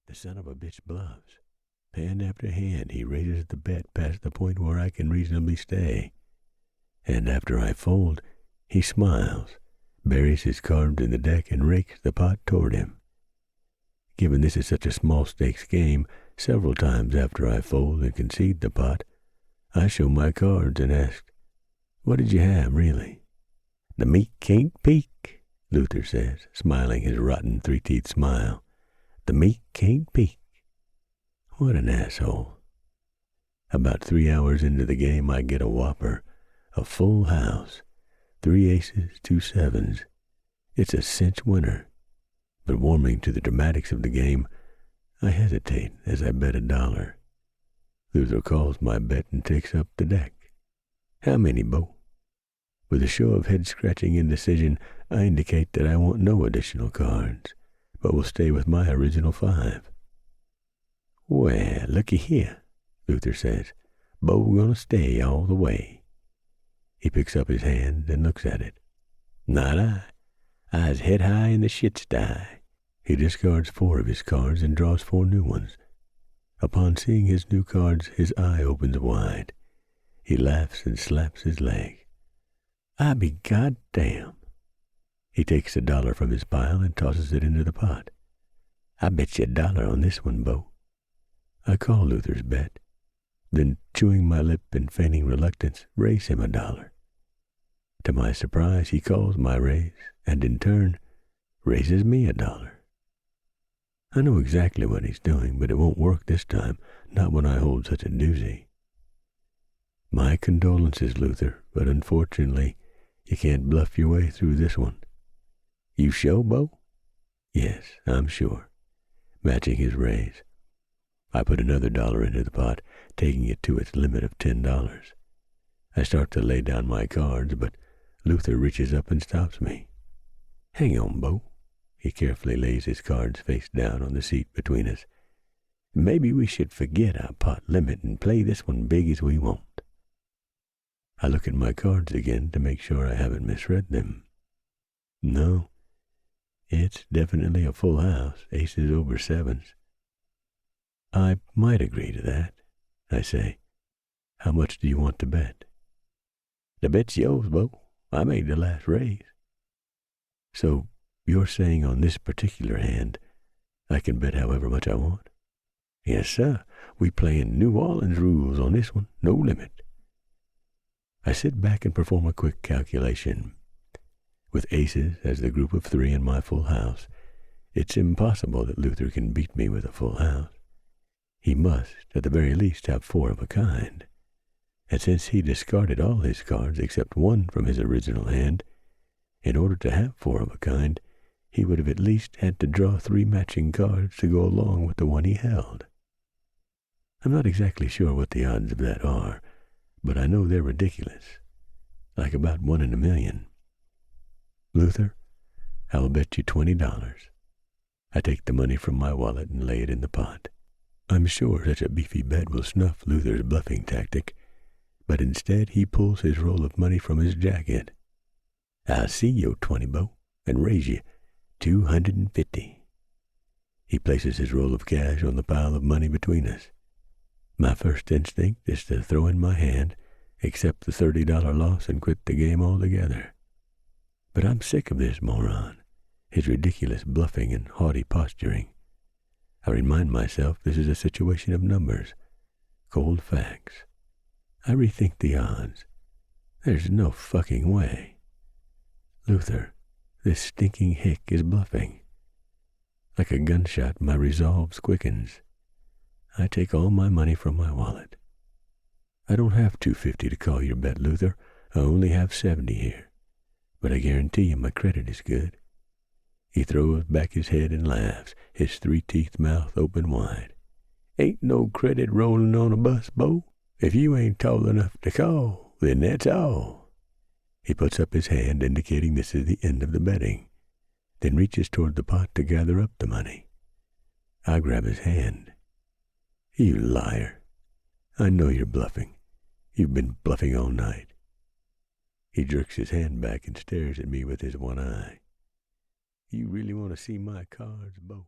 The son of a bitch bluffs. Hand after hand, he raises the bet past the point where I can reasonably stay. And after I fold, he smiles, buries his cards in the deck, and rakes the pot toward him. Given this is such a small-stakes game, several times after I fold and concede the pot, I show my cards and ask, "What did you have, really?" "The meat can't peak," Luther says, smiling his rotten three-teeth smile. "The meat can't peak." What an asshole. About 3 hours into the game, I get a whopper, a full house, 3 aces, 2 sevens. It's a cinch winner. But warming to the dramatics of the game, I hesitate as I bet $1. Luther calls my bet and takes up the deck. "How many, Bo?" With a show of head-scratching indecision, I indicate that I want no additional cards, but will stay with my original 5. "Well, looky here," Luther says. "Bo gonna stay all the way." He picks up his hand and looks at it. "Not I. I's head high in the shit sty." He discards 4 of his cards and draws 4 new ones. Upon seeing his new cards, his eye opens wide. He laughs and slaps his leg. "I be goddamn." He takes $1 from his pile and tosses it into the pot. "I bet you $1 on this one, Bo." I call Luther's bet, then, chewing my lip and feigning reluctance, raise him $1. To my surprise, he calls my raise, and in turn, raises me $1. I know exactly what he's doing, but it won't work this time, not when I hold such a doozy. My condolences, Luther, but unfortunately, you can't bluff your way through this one. "You sure, Bo?" "Yes, I'm sure," matching his raise. I put another $1 into the pot, taking it to its limit of $10. I start to lay down my cards, but Luther reaches up and stops me. "Hang on, Bo." He carefully lays his cards face down on the seat between us. "Maybe we should forget our pot limit and play this one big as we want." I look at my cards again to make sure I haven't misread them. No, it's definitely a full house, aces over sevens. "I might agree to that," I say. "How much do you want to bet?" "The bet's yours, Bo. I made the last raise." "So you're saying on this particular hand, I can bet however much I want?" "Yes, sir. We playin' New Orleans rules on this one. No limit." I sit back and perform a quick calculation. With aces as the group of 3 in my full house, it's impossible that Luther can beat me with a full house. He must, at the very least, have 4 of a kind. And since he discarded all his cards except 1 from his original hand, in order to have 4 of a kind, he would have at least had to draw 3 matching cards to go along with the one he held. I'm not exactly sure what the odds of that are, but I know they're ridiculous, like about 1 in a million. "Luther, I'll bet you $20. I take the money from my wallet and lay it in the pot. I'm sure such a beefy bet will snuff Luther's bluffing tactic, but instead he pulls his roll of money from his jacket. "I'll see your 20, Bo, and raise you $250. He places his roll of cash on the pile of money between us. My first instinct is to throw in my hand, accept the $30 loss, and quit the game altogether. But I'm sick of this moron, his ridiculous bluffing and haughty posturing. I remind myself this is a situation of numbers, cold facts. I rethink the odds. There's no fucking way. Luther, this stinking hick is bluffing. Like a gunshot, my resolve quickens. I take all my money from my wallet. "I don't have $250 to call your bet, Luther. I only have $70 here. But I guarantee you my credit is good." He throws back his head and laughs, his 3-teeth mouth open wide. "Ain't no credit rolling on a bus, Bo. If you ain't tall enough to call, then that's all." He puts up his hand, indicating this is the end of the betting, then reaches toward the pot to gather up the money. I grab his hand. "You liar. I know you're bluffing. You've been bluffing all night." He jerks his hand back and stares at me with his one eye. "You really want to see my cards, Bo?"